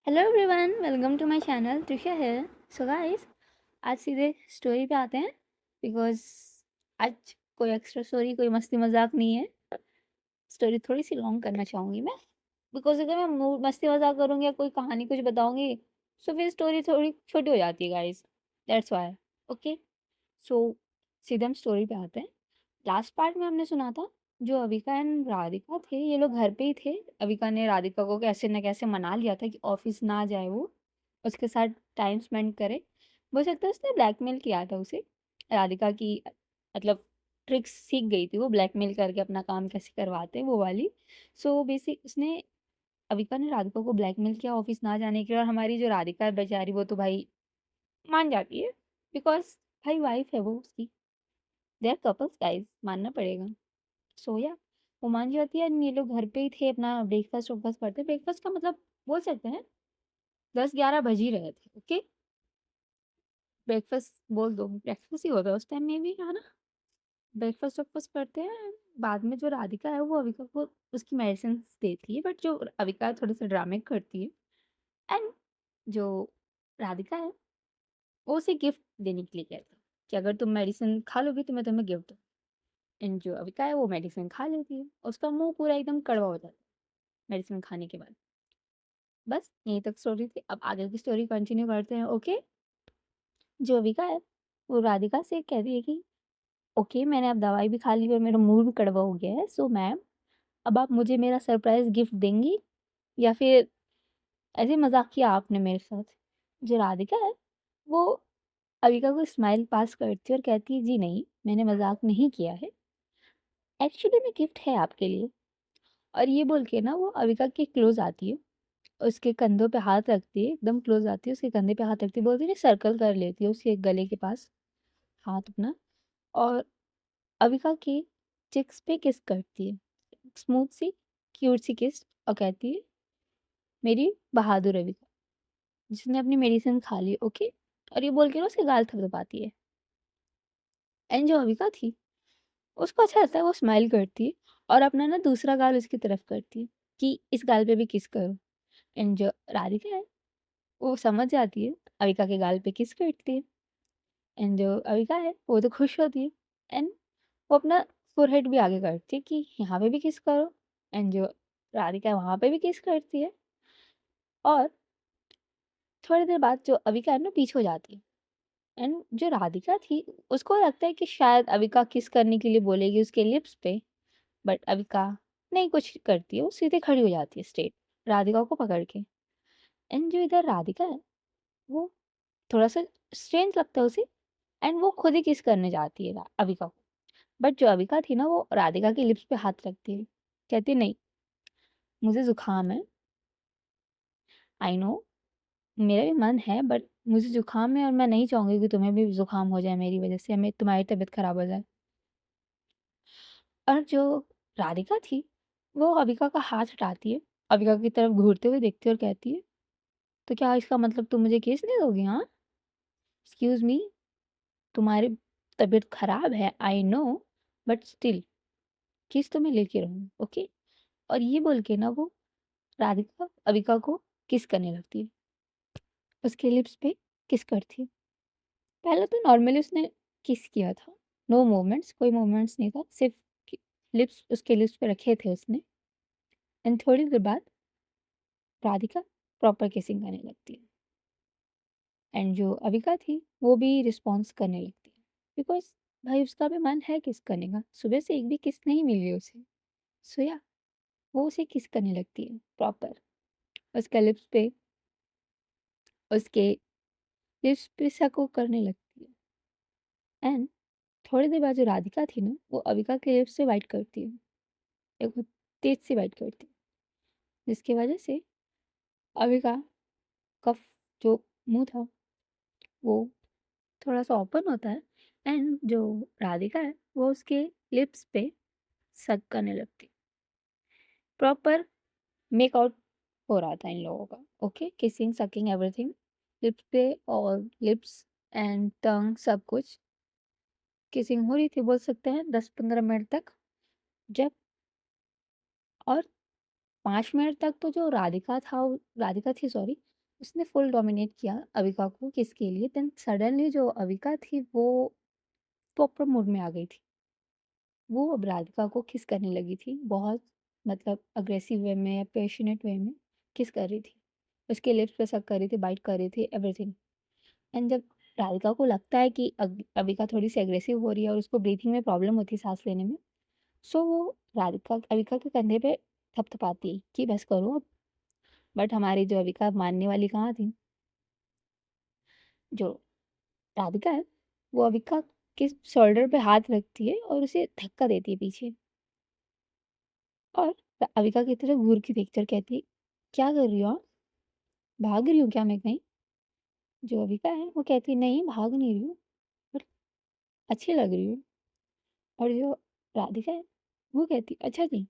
Hello everyone, welcome to my channel Trisha है। So guys, आज सीधे स्टोरी पे आते हैं बिकॉज आज कोई एक्स्ट्रा स्टोरी, कोई मस्ती मजाक नहीं है। स्टोरी थोड़ी सी लॉन्ग करना चाहूँगी मैं, बिकॉज अगर मैं मस्ती मजाक करूँगी या कोई कहानी कुछ बताऊँगी तो फिर स्टोरी थोड़ी छोटी हो जाती है गाइस। That's why. ओके, सो सीधे हम स्टोरी पे आते हैं। लास्ट पार्ट में हमने सुना था जो अविका एंड राधिका थे, ये लोग घर पे ही थे। अविका ने राधिका को कैसे न कैसे मना लिया था कि ऑफिस ना जाए, वो उसके साथ टाइम स्पेंड करे। हो सकता है उसने ब्लैकमेल किया था उसे, राधिका की मतलब ट्रिक्स सीख गई थी वो, ब्लैकमेल करके अपना काम कैसे करवाते हैं वो वाली। सो बेसिक उसने, अविका ने राधिका को ब्लैकमेल किया ऑफिस ना जाने के लिए, और हमारी जो राधिका है बेचारी, वो तो भाई मान जाती है बिकॉज भाई वाइफ है वो उसकी। दे आर कपल्स गाइस, मानना पड़ेगा। सोया, वो मान जाती है। ये लोग घर पे ही थे, अपना ब्रेकफास्ट वेकफास्ट करते। ब्रेकफास्ट का मतलब बोल सकते हैं 10-11 बज ही रहे थे। ओके, ब्रेकफास्ट बोल दो, ब्रेकफास्ट ही होता है उस टाइम में भी, है ना। ब्रेकफास्ट वेकफास्ट करते हैं। बाद में जो राधिका है वो अविका को उसकी मेडिसिन देती है, बट जो अविका थोड़े से ड्रामे करती है। एंड जो राधिका है वो उसे गिफ्ट देने के लिए कहती है कि अगर तुम मेडिसिन खा लोगी तो मैं तुम्हें गिफ्ट दूँ। एंड जो अविका है वो मेडिसिन खा लेती है, उसका मुंह पूरा एकदम कड़वा हो जाता है मेडिसिन खाने के बाद। बस यहीं तक स्टोरी थी। अब आगे की स्टोरी कंटिन्यू करते हैं। ओके, जो अविका है वो राधिका से कहती है कि ओके, मैंने अब दवाई भी खा ली और मेरा मुंह भी कड़वा हो गया है, सो मैम अब आप मुझे मेरा सरप्राइज गिफ्ट देंगी या फिर ऐसे मजाक किया आपने मेरे साथ। जो राधिका है वो अविका को स्माइल पास करती है और कहती है जी नहीं, मैंने मजाक नहीं किया है, एक्चुअली में गिफ्ट है आपके लिए। और ये बोल के ना वो अविका के क्लोज आती है, उसके कंधों पे हाथ रखती है, एकदम क्लोज आती है, उसके कंधे पे हाथ रखती है, बोलती है सर्कल कर लेती है उसके गले के पास हाथ अपना, और अविका की चिक्स पे किस करती है, स्मूथ सी क्यूट सी किस, और कहती है मेरी बहादुर अविका जिसने अपनी मेडिसिन खा ली। ओके, और ये बोल के ना उसके गाल थपथपाती है। एंड जो अविका थी उसको अच्छा लगता है, वो स्माइल करती है और अपना ना दूसरा गाल उसकी तरफ करती है कि इस गाल पे भी किस करो। एंड जो राधिका है वो समझ जाती है, अविका के गाल पे किस करती है। एंड जो अविका है वो तो खुश होती है। एंड वो अपना फोरहेड भी आगे करती है कि यहाँ पे भी किस करो। एंड जो राधिका है वहाँ पे भी किस करती है। और थोड़ी देर बाद जो अविका है ना पीछे हो जाती है। एंड जो राधिका थी उसको लगता है कि शायद अविका किस करने के लिए बोलेगी उसके लिप्स पे, बट अविका नहीं कुछ करती है, वो सीधे खड़ी हो जाती है स्ट्रेट राधिका को पकड़ के। एंड जो इधर राधिका है वो थोड़ा सा स्ट्रेंज लगता है उसे, एंड वो खुद ही किस करने जाती है अविका को। बट जो अविका थी ना वो राधिका की लिप्स पे हाथ रखती है, कहती है नहीं, मुझे जुकाम है, आई नो, मेरा भी मन है, बट मुझे जुकाम है और मैं नहीं चाहूंगी कि तुम्हें भी जुकाम हो जाए मेरी वजह से, हमें तुम्हारी तबीयत खराब हो जाए। और जो राधिका थी वो अविका का हाथ हटाती है, अविका की तरफ घूरते हुए देखती है और कहती है तो क्या इसका मतलब तुम मुझे केस नहीं दोगी? हाँ, एक्सक्यूज मी, तुम्हारी तबीयत खराब है आई नो, बट स्टिल किस तो मैं लेके रहूँ। ओके, और ये बोल के ना वो राधिका अविका को किस करने लगती है, उसके लिप्स पे किस करती है। पहले तो नॉर्मली उसने किस किया था, नो मूवमेंट्स, कोई मूवमेंट्स नहीं था, सिर्फ लिप्स उसके लिप्स पे रखे थे उसने। एंड थोड़ी देर बाद राधिका प्रॉपर किसिंग करने लगती है। एंड जो अविका थी वो भी रिस्पॉन्स करने लगती है, बिकॉज भाई उसका भी मन है किस करने का, सुबह से एक भी किस नहीं मिली उसे। सो या वो उसे किस करने लगती है प्रॉपर, उसके लिप्स पे, उसके लिप्स पे सको करने लगती है। एंड थोड़ी देर बाद जो राधिका थी ना वो अविका के लिप्स से वाइट करती है, एक तेज से वाइट करती है, जिसकी वजह से अविका का जो मुंह था वो थोड़ा सा ओपन होता है। एंड जो राधिका है वो उसके लिप्स पे सक करने लगती है। प्रॉपर मेक आउट हो रहा था इन लोगों का। Okay, kissing sucking everything, lips पे और लिप्स एंड टंग सब कुछ किसिंग हो रही थी, बोल सकते हैं 10-15 मिनट तक। जब और 5 मिनट तक तो जो राधिका था राधिका थी सॉरी, उसने फुल डोमिनेट किया अविका को किसके लिए। देन सडनली जो अविका थी वो प्रॉपर मूड में आ गई थी। वो अब राधिका को किस करने लगी थी, बहुत मतलब अग्रेसिव वे में या पैशनेट वे में किस कर रही थी। उसके लिप्स पे सक कर रही थी, बाइट कर रही थी, एवरीथिंग। एंड जब राधिका को लगता है कि अविका थोड़ी सी अग्रेसिव हो रही है और उसको ब्रीथिंग में प्रॉब्लम होती है सांस लेने में, सो वो राधिका अविका के कंधे पे थपथपाती है कि बस करो अब। बट हमारी जो अविका मानने वाली कहाँ थी। जो राधिका है वो अविका के शोल्डर पे हाथ रखती है और उसे धक्का देती है पीछे, और अविका की तरफ घूर के देखकर कहती है, क्या कर रही हो आप? भाग रही हूँ क्या मैं कहीं? जो अविका है वो कहती है, नहीं भाग नहीं रही हूँ, पर अच्छी लग रही हूँ। और जो राधिका है वो कहती, अच्छा जी,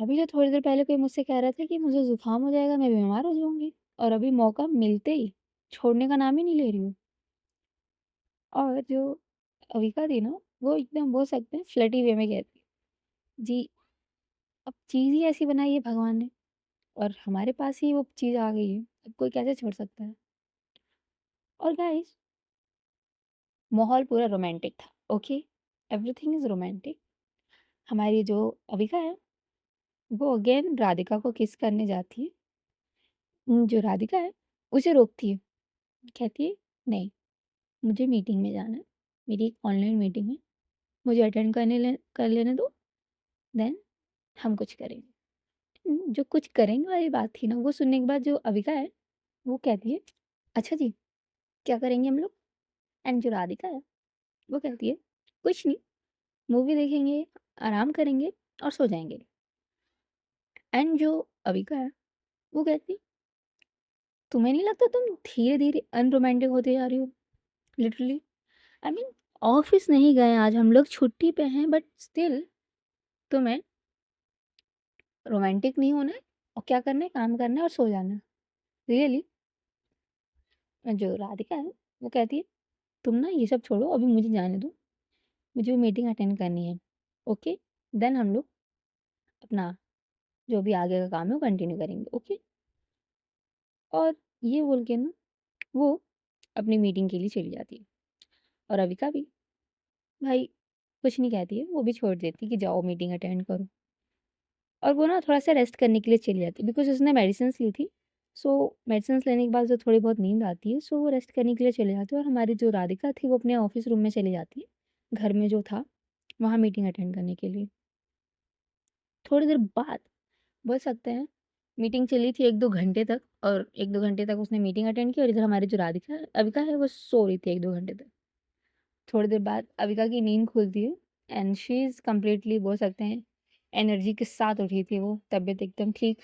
अभी जो थोड़ी देर पहले कोई मुझसे कह रहा था कि मुझे जुकाम हो जाएगा, मैं बीमार हो जाऊंगी, और अभी मौका मिलते ही छोड़ने का नाम ही नहीं ले रही हूँ। और जो अविका थी ना, वो एकदम बोल सकते हैं फ्लर्टी वे में कहती, जी अब चीज़ ही ऐसी बनाई है भगवान ने, और हमारे पास ही वो चीज़ आ गई है, अब कोई कैसे छोड़ सकता है। और गाइस, माहौल पूरा रोमांटिक था। Okay, everything is romantic. हमारी जो अविका है वो अगेन राधिका को किस करने जाती है। जो राधिका है उसे रोकती है, कहती है, नहीं, मुझे मीटिंग में जाना है, मेरी एक ऑनलाइन मीटिंग है, मुझे अटेंड कर लेने दो, देन हम कुछ करेंगे। जो कुछ करेंगे वाली बात थी ना, वो सुनने के बाद जो अविका है वो कहती है, अच्छा जी, क्या करेंगे हम लोग? एंड जो राधिका है वो कहती है, कुछ नहीं, मूवी देखेंगे, आराम करेंगे और सो जाएंगे। एंड जो अविका है वो कहती, तुम्हें नहीं लगता तुम धीरे धीरे अनरोमांटिक होते जा रही हो? लिटरली, आई मीन, ऑफिस नहीं गए आज हम लोग, छुट्टी पे हैं, बट स्टिल तुम्हें रोमांटिक नहीं होना है, और क्या करना है, काम करना है और सो जाना है। रियली। जो राधिका है वो कहती है, तुम ना ये सब छोड़ो, अभी मुझे जाने दो, मुझे मीटिंग अटेंड करनी है। ओके, देन हम लोग अपना जो भी आगे का काम है वो कंटिन्यू करेंगे। ओके। और ये बोल के ना वो अपनी मीटिंग के लिए चली जाती है, और अविका भी भाई कुछ नहीं कहती है, वो भी छोड़ देती है कि जाओ मीटिंग अटेंड करो। और वो ना थोड़ा-सा रेस्ट करने के लिए चली जाती है, बिकॉज़ उसने मेडिसिन्स ली थी। सो मेडिसिन्स लेने के बाद जो थोड़ी बहुत नींद आती है, सो वो रेस्ट करने के लिए चली जाती है, और हमारी जो राधिका थी वो अपने ऑफ़िस रूम में चली जाती है, घर में जो था, वहाँ मीटिंग अटेंड करने के लिए। थोड़ी देर बाद बोल सकते हैं मीटिंग चली थी 1-2 घंटे तक, और 1-2 घंटे तक उसने मीटिंग अटेंड की, और इधर हमारी जो राधिका अविका है वो सो रही थी 1-2 घंटे तक। थोड़ी देर बाद अविका की नींद खुलती है, एंड शी इज़ कंप्लीटली बोल सकते हैं एनर्जी के साथ उठी थी वो, तबीयत एकदम ठीक,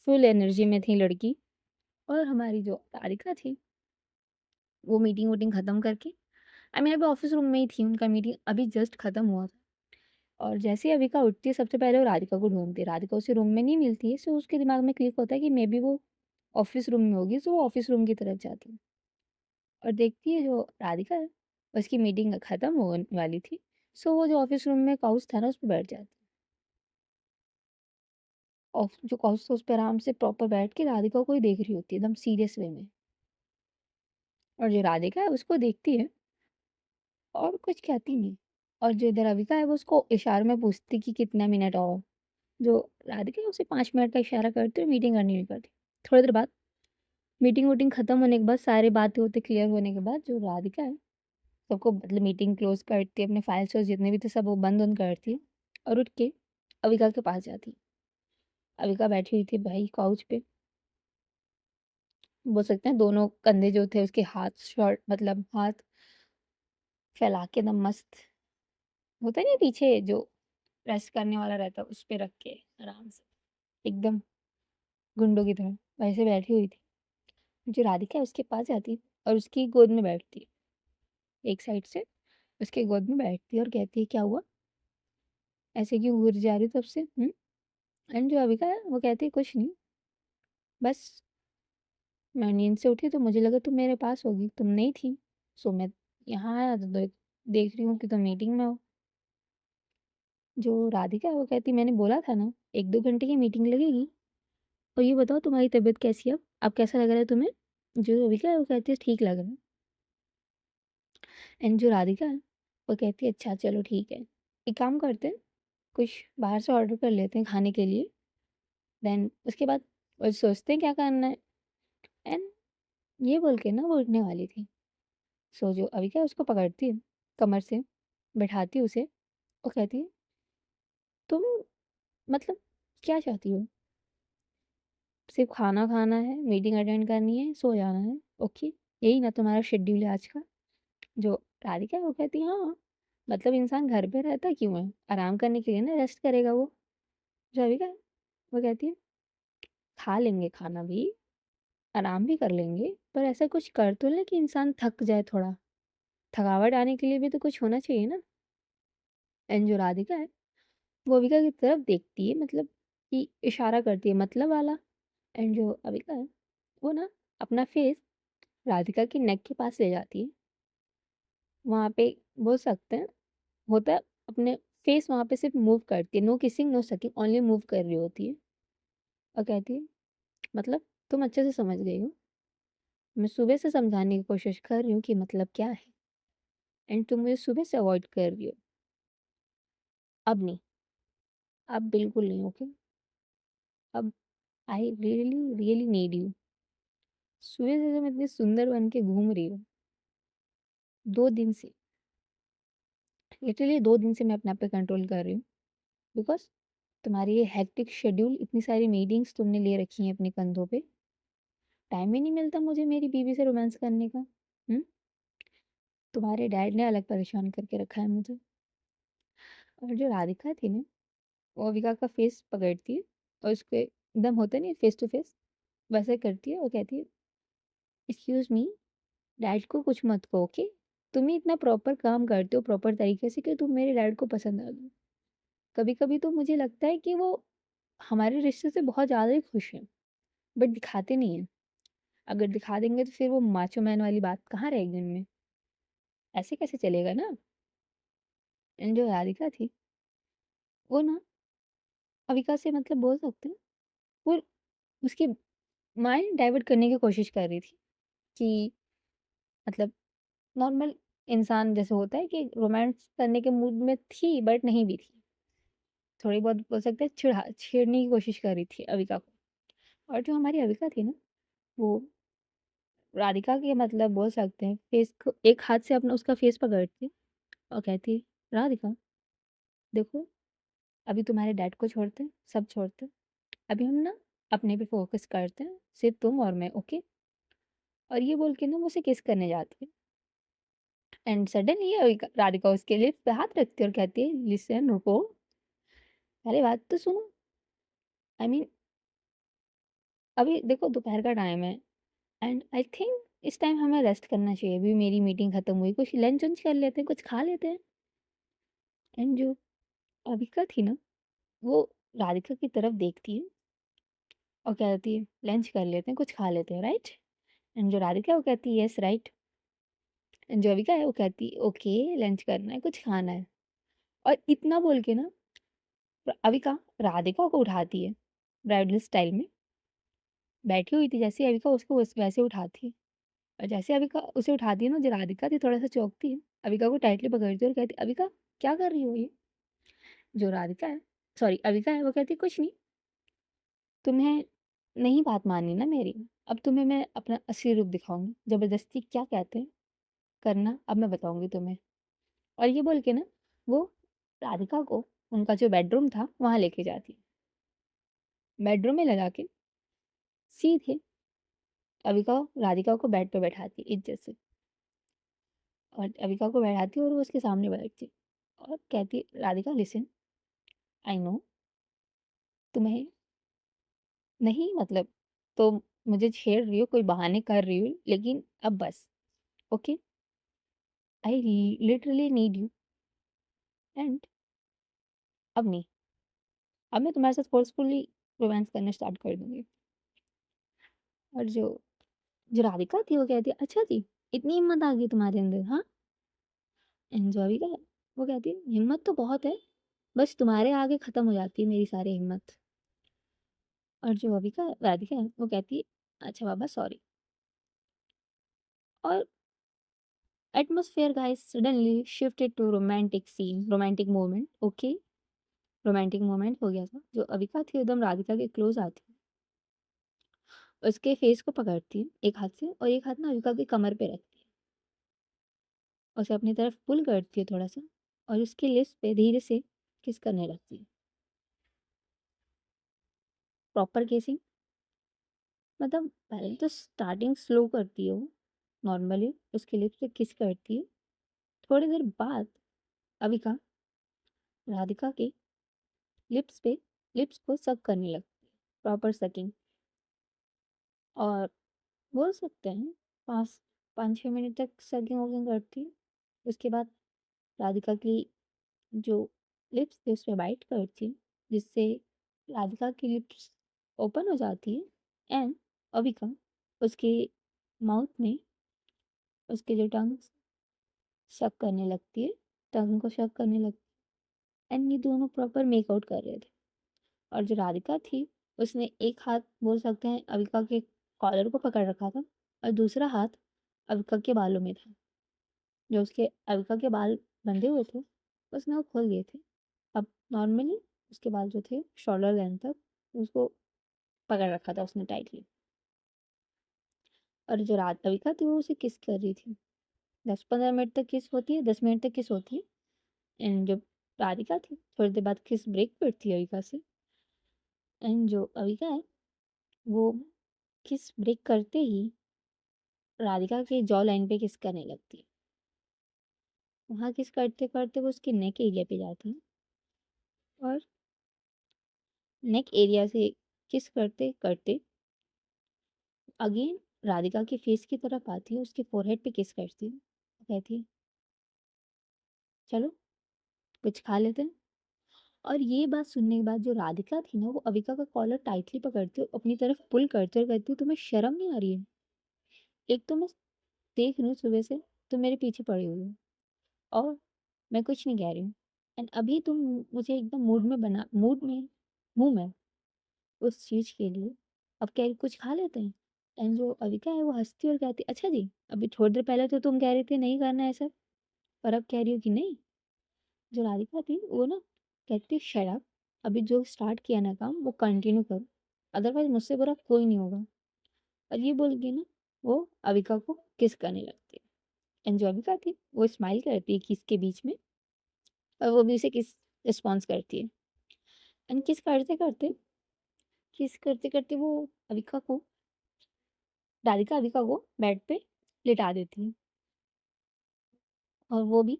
फुल एनर्जी में थी लड़की। और हमारी जो तारिका थी वो मीटिंग वूटिंग ख़त्म करके, आई मीन अभी ऑफिस रूम में ही थी, उनका मीटिंग अभी जस्ट ख़त्म हुआ था। और जैसे ही अविका उठती है सबसे पहले वो राधिका को ढूंढती है, राधिका उसे रूम में नहीं मिलती है, सो उसके दिमाग में क्लिक होता है कि मे बी वो ऑफिस रूम में होगी, सो वो ऑफिस रूम की तरफ जाती है, और देखती है जो राधिका है उसकी मीटिंग ख़त्म होने वाली थी, सो वो जो ऑफिस रूम में काउच था ना उस पर बैठ जाती है, और जो काउच था उस पर आराम से प्रॉपर बैठ के राधिका को ही देख रही होती है एकदम सीरियस वे में। और जो राधिका है उसको देखती है और कुछ कहती नहीं, और जो इधर अविका है वो उसको इशारों में पूछती कि कितना मिनट और। जो राधिका है उसे 5 मिनट का इशारा करती और मीटिंग कंटिन्यू करती। थोड़ी देर बाद मीटिंग वूटिंग खत्म होने के बाद, सारे बातें होते क्लियर होने के बाद, जो राधिका है सबको मतलब मीटिंग क्लोज करती है, अपने फाइल्स और जितने भी थे सब वो बंद बंद करती है, और उठ के अविका के पास जाती है। अविका बैठी हुई थी भाई काउच पे, बोल सकते हैं दोनों कंधे जो थे उसके हाथ शॉर्ट मतलब हाथ फैला के एकदम मस्त, होता नहीं पीछे जो प्रेस करने वाला रहता है उस पे रख के आराम से एकदम गुंडों की तरह वैसे बैठी हुई थी। जो राधिका है उसके पास जाती है और उसकी गोद में बैठती है, एक साइड से उसके गोद में बैठती है और कहती है, क्या हुआ, ऐसे क्यों घूर जा रही हो तब से? एंड जो अविका है वो कहती है, कुछ नहीं, बस मैं नींद से उठी तो मुझे लगा तुम मेरे पास होगी, तुम नहीं थी, सो मैं यहाँ आया तो देख रही हूँ कि तुम मीटिंग में हो। जो राधिका है वो कहती, मैंने बोला था ना 1-2 घंटे की मीटिंग लगेगी, और ये बताओ तुम्हारी तबीयत कैसी है अब कैसा लग रहा है तुम्हें? जो अविका है वो कहती है ठीक लग रहा है। एंड जो राधिका है वो कहती है अच्छा चलो ठीक है, एक काम करते हैं, कुछ बाहर से ऑर्डर कर लेते हैं खाने के लिए। देन उसके बाद और सोचते हैं क्या करना है। एंड ये बोल के ना वो उठने वाली थी। सो जो अविका है उसको पकड़ती है कमर से, बैठाती है उसे और कहती है तुम मतलब क्या चाहती हो? सिर्फ खाना खाना है, मीटिंग अटेंड करनी है, सो जाना है, ओके, यही ना तुम्हारा शेड्यूल है आज का? जो राधिका है वो कहती है हाँ, मतलब इंसान घर पे रहता क्यों है? आराम करने के लिए ना, रेस्ट करेगा वो। राधिका है वो कहती है खा लेंगे खाना भी, आराम भी कर लेंगे, पर ऐसा कुछ कर तो ले कि इंसान थक जाए थोड़ा। थकावट आने के लिए भी तो कुछ होना चाहिए ना। एंड जो राधिका है वो अविका की तरफ देखती है, मतलब कि इशारा करती है मतलब वाला। एंड जो अविका है वो ना अपना फेस राधिका की नेक के पास ले जाती है। वहाँ पे बोल सकते हैं होता है, अपने फेस वहाँ पे सिर्फ मूव करती है, no kissing no sucking, only move कर रही होती है। और कहती है मतलब तुम अच्छे से समझ गई हो, मैं सुबह से समझाने की कोशिश कर रही हूँ कि मतलब क्या है, एंड तुम मुझे सुबह से अवॉइड कर रही हो। अब नहीं, अब बिल्कुल नहीं, ओके? अब I really really need you. सुबह से तुम इतनी सुंदर बन के घूम रही हो, 2 दिन से, लिटरली 2 दिन से मैं अपने आप पे कंट्रोल कर रही हूँ, बिकॉज तुम्हारी ये हेक्टिक शेड्यूल, इतनी सारी मीटिंग्स तुमने ले रखी हैं अपने कंधों पे, टाइम ही नहीं मिलता मुझे मेरी बीवी से रोमांस करने का। तुम्हारे डैड ने अलग परेशान करके रखा है मुझे। और जो राधिका थी ना वो अविका का फेस पकड़ती है और उसके एकदम होता नहीं फेस टू फेस, वैसे करती है और कहती है एक्सक्यूज मी, डैड को कुछ मत कहो, ओके? तुम ही इतना प्रॉपर काम करते हो प्रॉपर तरीके से कि तुम मेरे डैड को पसंद आ दो। कभी कभी तो मुझे लगता है कि वो हमारे रिश्ते से बहुत ज़्यादा ही खुश हैं, बट दिखाते नहीं हैं। अगर दिखा देंगे तो फिर वो माचो मैन वाली बात कहाँ रहेगी उनमें? ऐसे कैसे चलेगा ना। एंड जो राधिका थी वो ना अविका से मतलब बोल सकते हैं वो उसकी माइंड डाइवर्ट करने की कोशिश कर रही थी कि मतलब नॉर्मल इंसान जैसे होता है कि रोमांस करने के मूड में थी बट नहीं भी थी, थोड़ी बहुत बोल सकते हैं छेड़ने की कोशिश कर रही थी अविका को। और जो हमारी अविका थी ना वो राधिका के मतलब बोल सकते हैं फेस को एक हाथ से अपना उसका फेस पकड़ती और कहती है राधिका देखो, अभी तुम्हारे डैड को छोड़ते हैं, सब छोड़ते हैं, अभी हम ना अपने पे फोकस करते हैं, सिर्फ तुम और मैं, ओके? और ये बोल के ना वो उसे किस करने जाती है। एंड सडनली राधिका उसके लिप्स पे हाथ रखती है और कहती है लिसन रुको, पहले बात तो सुनो। आई मीन अभी देखो दोपहर का टाइम है एंड आई थिंक इस टाइम हमें रेस्ट करना चाहिए, अभी मेरी मीटिंग खत्म हुई, कुछ लंच वंच कर लेते हैं, कुछ खा लेते हैं। एंड जो अविका थी ना वो राधिका की तरफ देखती है और कहती है लंच कर लेते हैं, कुछ खा लेते हैं, राइट? एंड जो राधिका है वो कहती है यस राइट। एंड जो अविका है वो कहती है ओके, लंच करना है, कुछ खाना है। और इतना बोल के ना अविका राधिका को उठाती है ब्राइडल स्टाइल में, बैठी हुई थी जैसे अविका उसको वैसे उठाती है। और जैसे अविका उसे उठाती है ना, जो राधिका थी थोड़ा सा चौंकती है, अविका को टाइटली पकड़ती है और कहती है अविका क्या कर रही हो ये? जो राधिका है सॉरी अविका है वो कहती है कुछ नहीं, तुम्हें नहीं बात मानी ना मेरी, अब तुम्हें मैं अपना असली रूप दिखाऊंगी, जबरदस्ती क्या कहते हैं करना अब मैं बताऊंगी तुम्हें। और ये बोल के ना वो राधिका को उनका जो बेडरूम था वहां लेके जाती है, बेडरूम में लगा के सीधे अविका राधिका को बेड पे बैठाती है इज्जत से, और अविका को बैठाती है और वो उसके सामने बैठती है और कहती है राधिका लिसन, आई नो तुम्हें नहीं मतलब तो मुझे छेड़ रही हो, कोई बहाने कर रही हो, लेकिन अब बस, okay? I literally need you. And अब नहीं, अब मैं तुम्हारे साथ फोर्सफुली रोमांस करना स्टार्ट कर दूंगी। और जो जो राधिका थी वो कहती है अच्छा जी, इतनी हिम्मत आ गई तुम्हारे अंदर, हाँ? एंजॉय का वो कहती है हिम्मत तो बहुत है, बस तुम्हारे आगे खत्म हो जाती है मेरी सारी हिम्मत। और जो अविका राधिका है वो कहती है, अच्छा बाबा सॉरी। और atmosphere guys suddenly shifted to romantic scene, romantic moment, okay. Romantic moment हो गया था। जो अविका थी एकदम राधिका के क्लोज आती है, उसके फेस को पकड़ती है एक हाथ से और एक हाथ ना अविका की कमर पे रखती है, उसे अपनी तरफ पुल करती है थोड़ा सा और उसके लिप्स पे धीरे से किस करने लगती है। प्रॉपर केसिंग, मतलब पहले तो स्टार्टिंग स्लो करती है वो, नॉर्मली उसके लिप्स पे किस करती है। थोड़ी देर बाद अविका राधिका के लिप्स पे लिप्स को सक करने लगती है, प्रॉपर सकिंग। और बोल सकते हैं 5-6 मिनट तक सकिंग वकिंग करती है। उसके बाद राधिका की जो लिप्स थे उस पे बाइट करती है, जिससे राधिका की लिप्स ओपन हो जाती है एंड अविका उसके माउथ में उसके जो टंग शक करने लगती है, टंग को शक करने लगती है एंड ये दोनों प्रॉपर मेकआउट कर रहे थे। और जो राधिका थी उसने एक हाथ बोल सकते हैं अविका के कॉलर को पकड़ रखा था और दूसरा हाथ अविका के बालों में था। जो उसके अविका के बाल बंधे हुए थे उसने वो खोल दिए थे। अब नॉर्मली उसके बाल जो थे शोल्डर लेंथ तक, उसको पकड़ रखा था उसने टाइटली। और जो रात अविका थी वो उसे किस कर रही थी। 10-15 मिनट तक किस होती है, 10 मिनट तक किस होती है एंड जो राधिका थी थोड़ी देर बाद किस ब्रेक करती है अविका से एंड जो अविका है वो किस ब्रेक करते ही राधिका के जॉ लाइन पे किस करने लगती है। वहाँ किस करते करते वो उसके नेक एरिया पे जाती है और नेक एरिया से किस करते करते अगेन राधिका के फेस की तरफ आती है, उसके फोरहेड पे किस करती है, कहती है चलो कुछ खा लेते हैं। और ये बात सुनने के बाद जो राधिका थी ना वो अविका का कॉलर टाइटली पकड़ती है, अपनी तरफ पुल करती है और कहती है तुम्हें शर्म नहीं आ रही है? एक तो मैं देख रही हूँ सुबह से तुम मेरे पीछे पड़ी हुई हो और मैं कुछ नहीं कह रही हूँ एंड अभी तुम मुझे एकदम मूड में हूँ मैं उस चीज के लिए। अब कह रही कुछ खा लेते हैं एंड जो अविका है वो हंसती और कहती अच्छा जी, अभी थोड़ी देर पहले तो तुम कह रही थी नहीं करना है ऐसा, और अब कह रही हो कि नहीं। जो राधिका थी वो ना कहती शट अप, अभी जो स्टार्ट किया ना काम वो कंटिन्यू करो, अदरवाइज मुझसे बुरा कोई नहीं होगा। और ये बोल के ना वो अविका को किस करने लगती है एंड जो अविका थी वो स्माइल करती है किस के बीच में और वो भी उसे किस रिस्पॉन्स करती है एंड किस करते करते वो अविका को राधिका अविका को बेड पे लिटा देती है और वो भी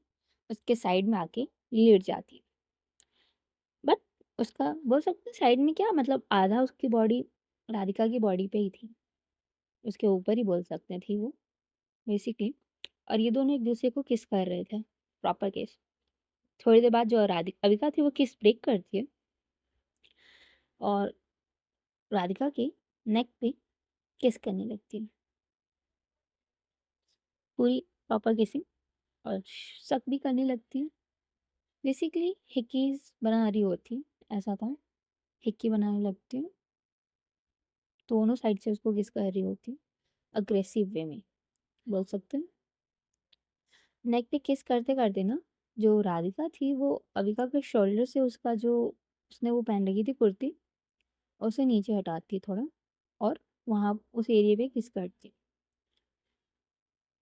उसके साइड में आके लेट जाती है। बट उसका बोल सकते हैं साइड में क्या मतलब आधा उसकी बॉडी राधिका की बॉडी पे ही थी, उसके ऊपर ही बोल सकते थे वो बेसिकली। और ये दोनों एक दूसरे को किस कर रहे थे, प्रॉपर किस। थोड़ी देर बाद जो राधिका अविका थी वो किस ब्रेक करती है और राधिका के नेक पे किस करने लगती है, पूरी प्रॉपर किसिंग। और शक भी करने लगती है, बेसिकली हिक्कीज बना रही होती है, ऐसा था। हिक्की बनाने लगती है, दोनों साइड से उसको किस कर रही होती है अग्रेसिव वे में बोल सकते हैं। नेक पे किस करते करते ना जो राधिका थी वो अविका के शोल्डर से उसका जो उसने वो पहन रखी थी कुर्ती उसे नीचे हटाती है थोड़ा और वहाँ उस एरिया पे किस करती है।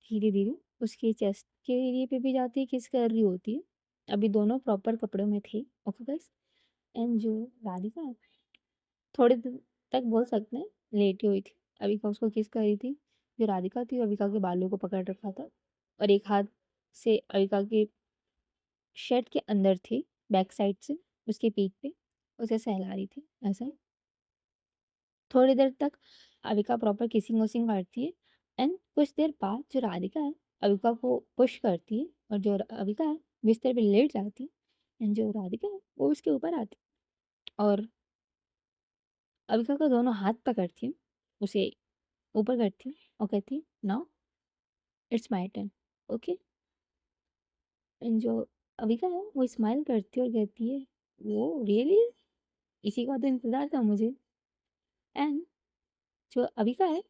धीरे धीरे उसके चेस्ट के एरिया पे भी जाती है, किस कर रही होती है। अभी दोनों प्रॉपर कपड़ों में थे, ओके गाइस। एंड जो राधिका है थोड़ी देर तक बोल सकते हैं लेटी हुई थी, अविका उसको किस कर रही थी। जो राधिका थी अविका के बालों को पकड़ रखा था और एक हाथ से अविका के शर्ट के अंदर थी, बैक साइड से उसके पीठ पे उसे सहला रही थी ऐसा। थोड़ी देर तक अविका प्रॉपर किसिंग वसिंग करती है एंड कुछ देर बाद जो राधिका है अविका को पुश करती है और जो अविका है बिस्तर पे लेट जाती है एंड जो राधिका है वो उसके ऊपर आती है और अविका का दोनों हाथ पकड़ती है, उसे ऊपर करती है और कहती है now it's my turn, okay. And जो अविका है वो स्माइल करती है और कहती है वो रियली, इसी का तो इंतजार था मुझे। एंड जो अविका है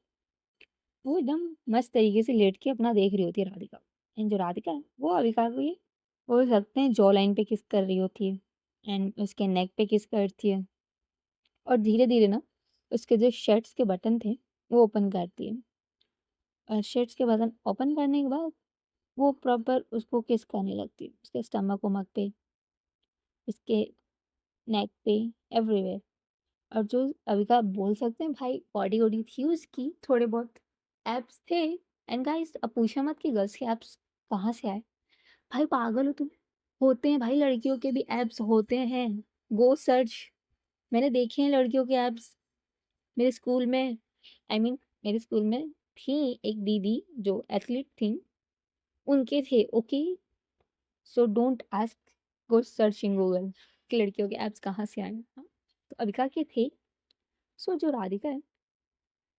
वो एकदम मस्त तरीके से लेट के अपना देख रही होती है राधिका। एंड जो राधिका है वो अविका को ये बोल सकते हैं जॉ लाइन पे किस कर रही होती है एंड उसके नेक पे किस करती है और धीरे धीरे ना उसके जो शर्ट्स के बटन थे वो ओपन करती है और शर्ट्स के बटन ओपन करने के बाद वो प्रॉपर उसको किस करने लगती है उसके स्टमक वमक पे, उसके नेक पे, एवरीवेयर। और जो अविका बोल सकते हैं भाई बॉडी वॉडी थी उसकी, थोड़े बहुत एब्स थे। एंड गाइस अब पूछा मत कि गर्ल्स के एब्स कहाँ से आए। भाई पागल हो तुम, होते हैं भाई, लड़कियों के भी एब्स होते हैं। गो सर्च, मैंने देखे हैं लड़कियों के एब्स मेरे स्कूल में। मेरे स्कूल में थी एक दीदी जो एथलीट थी, उनके थे। Okay, so don't ask, go search in Google कि लड़कियों के एब्स कहाँ से आए। हाँ, तो अविका के थे। सो जो राधिका है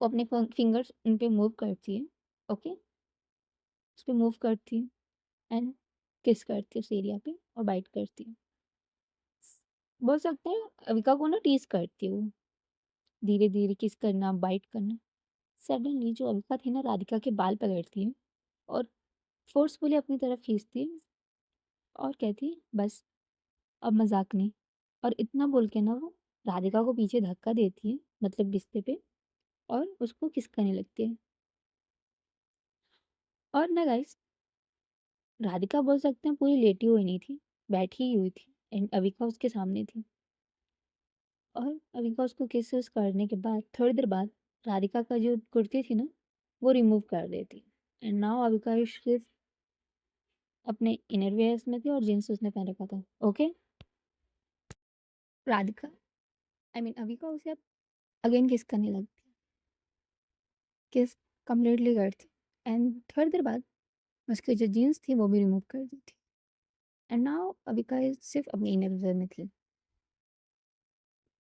वो अपने फिंगर्स उन पे मूव करती है। ओके, उस पे मूव करती है एंड किस करती है उस एरिया पे और बाइट करती है। बोल सकते हैं अविका को ना टीज करती है वो, धीरे धीरे किस करना, बाइट करना। सडनली जो अविका थी ना राधिका के बाल पकड़ती है और फोर्सफुली अपनी तरफ खींचती है और कहती है बस अब मजाक नहीं। और इतना बोल के ना वो राधिका को पीछे धक्का देती है, मतलब बिस्ते पे, और उसको किस करने लगती है। और ना गाइस, राधिका बोल सकते हैं पूरी लेटी हुई नहीं थी, बैठी ही हुई थी एंड अविका उसके सामने थी। और अविका उसको किस करने के बाद थोड़ी देर बाद राधिका का जो कुर्ती थी ना वो रिमूव कर देती। एंड नाउ अविका इज सिर्फ अपने इनरवेयर्स में थी और जीन्स उसने पहन रखा था। ओके, राधिका अविका उसे अब अगेन किस करने लगती, किस कम्प्लीटली करती। एंड थोड़ी देर बाद उसकी जो जीन्स थी वो भी रिमूव कर दी थी। एंड नाउ अविका सिर्फ अपनी इनरवेयर में थी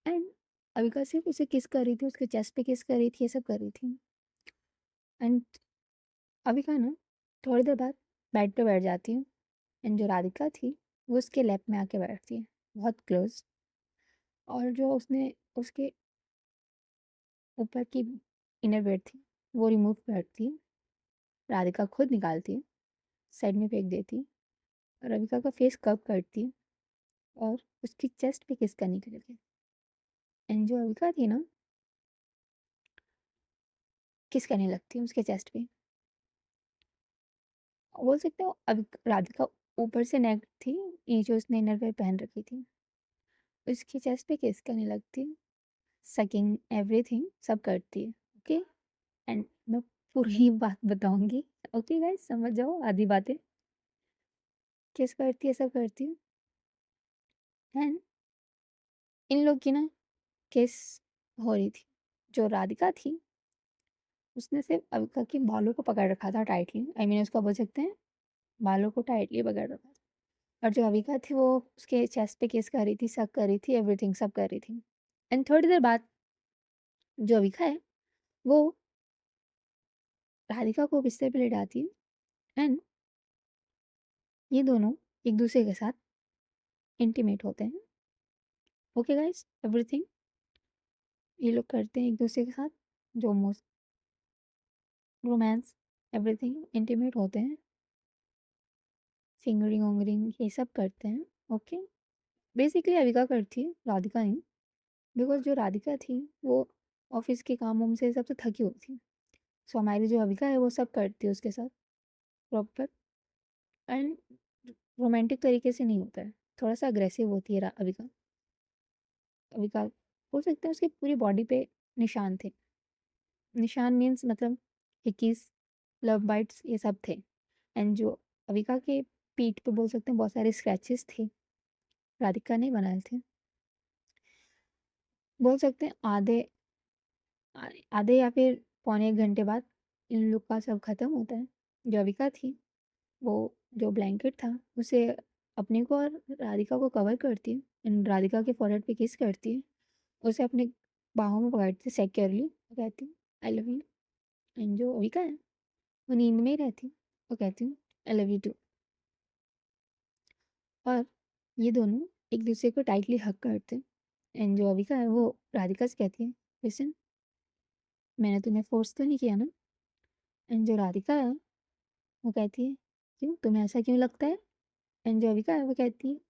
एंड अविका सिर्फ उसे किस कर रही थी, उसके चेस्ट पे किस कर रही थी, ये सब कर रही थी। एंड अविका ना थोड़ी देर बाद बेड पे बैठ जाती है एंड जो राधिका थी वो उसके लैप में आके बैठती है बहुत क्लोज। और जो उसने उसके ऊपर की इनरवेयर थी वो रिमूव करती है, राधिका खुद निकालती है, साइड में फेंक देती है और राधिका का फेस कव करती है और उसकी चेस्ट पे किस करने के लिए। एंड जो अविका थी ना किस करने लगती है उसके चेस्ट पे। बोल सकते हो अब राधिका ऊपर से नेक थी, ये जो उसने इनरवेयर पहन रखी थी उसकी चेस्ट पे किस करने लगती है, सकिंग एवरीथिंग सब करती है। ओके, एंड मैं पूरी बात बताऊंगी। ओके गाइस, समझ जाओ आधी बातें, किस करती है सब करती है। एंड इन लोग की ना किस हो रही थी। जो राधिका थी उसने सिर्फ अविका के बालों को पकड़ रखा था टाइटली, उसका बोल सकते हैं बालों को टाइटली पकड़ रखा था। और जो अविका थी वो उसके चेस्ट पे किस कर रही थी, सक कर रही थी, एवरीथिंग सब कर रही थी। एंड थोड़ी देर बाद जो अविका है वो राधिका को बिस्तर पे लेटाती है एंड ये दोनों एक दूसरे के साथ इंटीमेट होते हैं। ओके गाइस, एवरीथिंग ये लोग करते हैं एक दूसरे के साथ, जो मोस्ट रोमांस, एवरीथिंग इंटीमेट होते हैं, फिंगरिंग वंगरिंग ये सब करते हैं। ओके, बेसिकली अविका करती है, राधिका नहीं। बिकॉज जो राधिका थी वो ऑफिस के काम वाम से सबसे थकी हुई थी। सो हमारी जो अविका है वो सब करती है उसके साथ प्रॉपर। एंड रोमांटिक तरीके से नहीं होता है, थोड़ा सा अग्रेसिव होती है अविका। अविका बोल सकते हैं उसकी पूरी बॉडी पे निशान थे। निशान मीन्स मतलब हिकीज, लव बाइट्स ये सब थे। एंड जो अविका के पीठ पे बोल सकते हैं बहुत सारे स्क्रैचेस थे, राधिका ने बनाए थे। बोल सकते हैं आधे आधे या फिर पौने 1 घंटे बाद इन लोग का सब खत्म होता है। जो अविका थी वो जो ब्लैंकेट था उसे अपने को और राधिका को कवर करती है एंड राधिका के फॉरहेड पे किस करती है, उसे अपने बाहों में पकड़ती है सिक्योरली, कहती है आई लव यू। एंड जो अविका है वो नींद में ही रहती, वो कहती हूँ आई लव यू टू। और ये दोनों एक दूसरे को टाइटली हग करते हैं। एंड जो अविका है वो राधिका से कहती है लिसन, मैंने तुम्हें फ़ोर्स तो नहीं किया ना? एंड जो राधिका है, वो कहती है, "क्यों? तुम्हें ऐसा क्यों लगता है?" एंड जो अविका है, वो कहती है,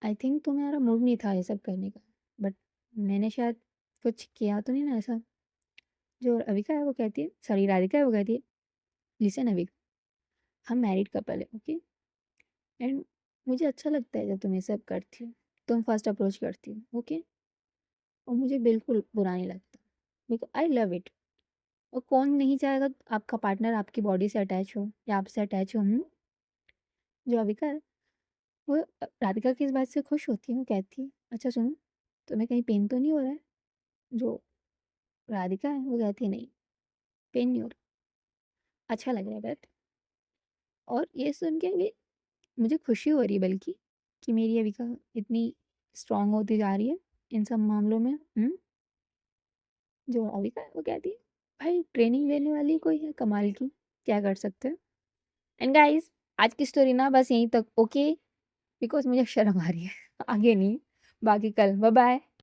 "आई थिंक तुम्हारा मूड नहीं था ये सब करने का, बट मैंने शायद कुछ किया तो नहीं ना ऐसा?" जो अविका है, वो कहती है सॉरी राधिका है, वो कहती है, "लिसन अविका, हम मैरिड कपल है, ओके? एंड मुझे अच्छा लगता है जब तुम ये सब करती हो, तुम फर्स्ट अप्रोच करती हो, ओके? और मुझे बिल्कुल बुरा नहीं लगता, बिकॉज़ आई लव इट। और कौन नहीं चाहेगा आपका पार्टनर आपकी बॉडी से अटैच हो या आपसे अटैच हो, हुँ?" जो अविका है, वो राधिका की इस बात से खुश होती है, वो कहती है, "अच्छा सुनो, तुम्हें कहीं पेन तो नहीं हो रहा है?" जो राधिका है, वो कहती है, "नहीं, पेन नहीं हो रहा, अच्छा लग रहा है बट।" और ये सुन के भी मुझे खुशी हो रही है बल्कि कि मेरी अविका इतनी स्ट्रॉन्ग होती जा रही है इन सब मामलों में, हुँ? जो अविका है, वो कहती है, "भाई ट्रेनिंग लेने वाली कोई है कमाल की, क्या कर सकते हैं?" एंड गाइज़ आज की स्टोरी ना बस यहीं तक, ओके? बिकॉज़ मुझे शर्म आ रही है। आगे नहीं, बाकी कल। Bye bye.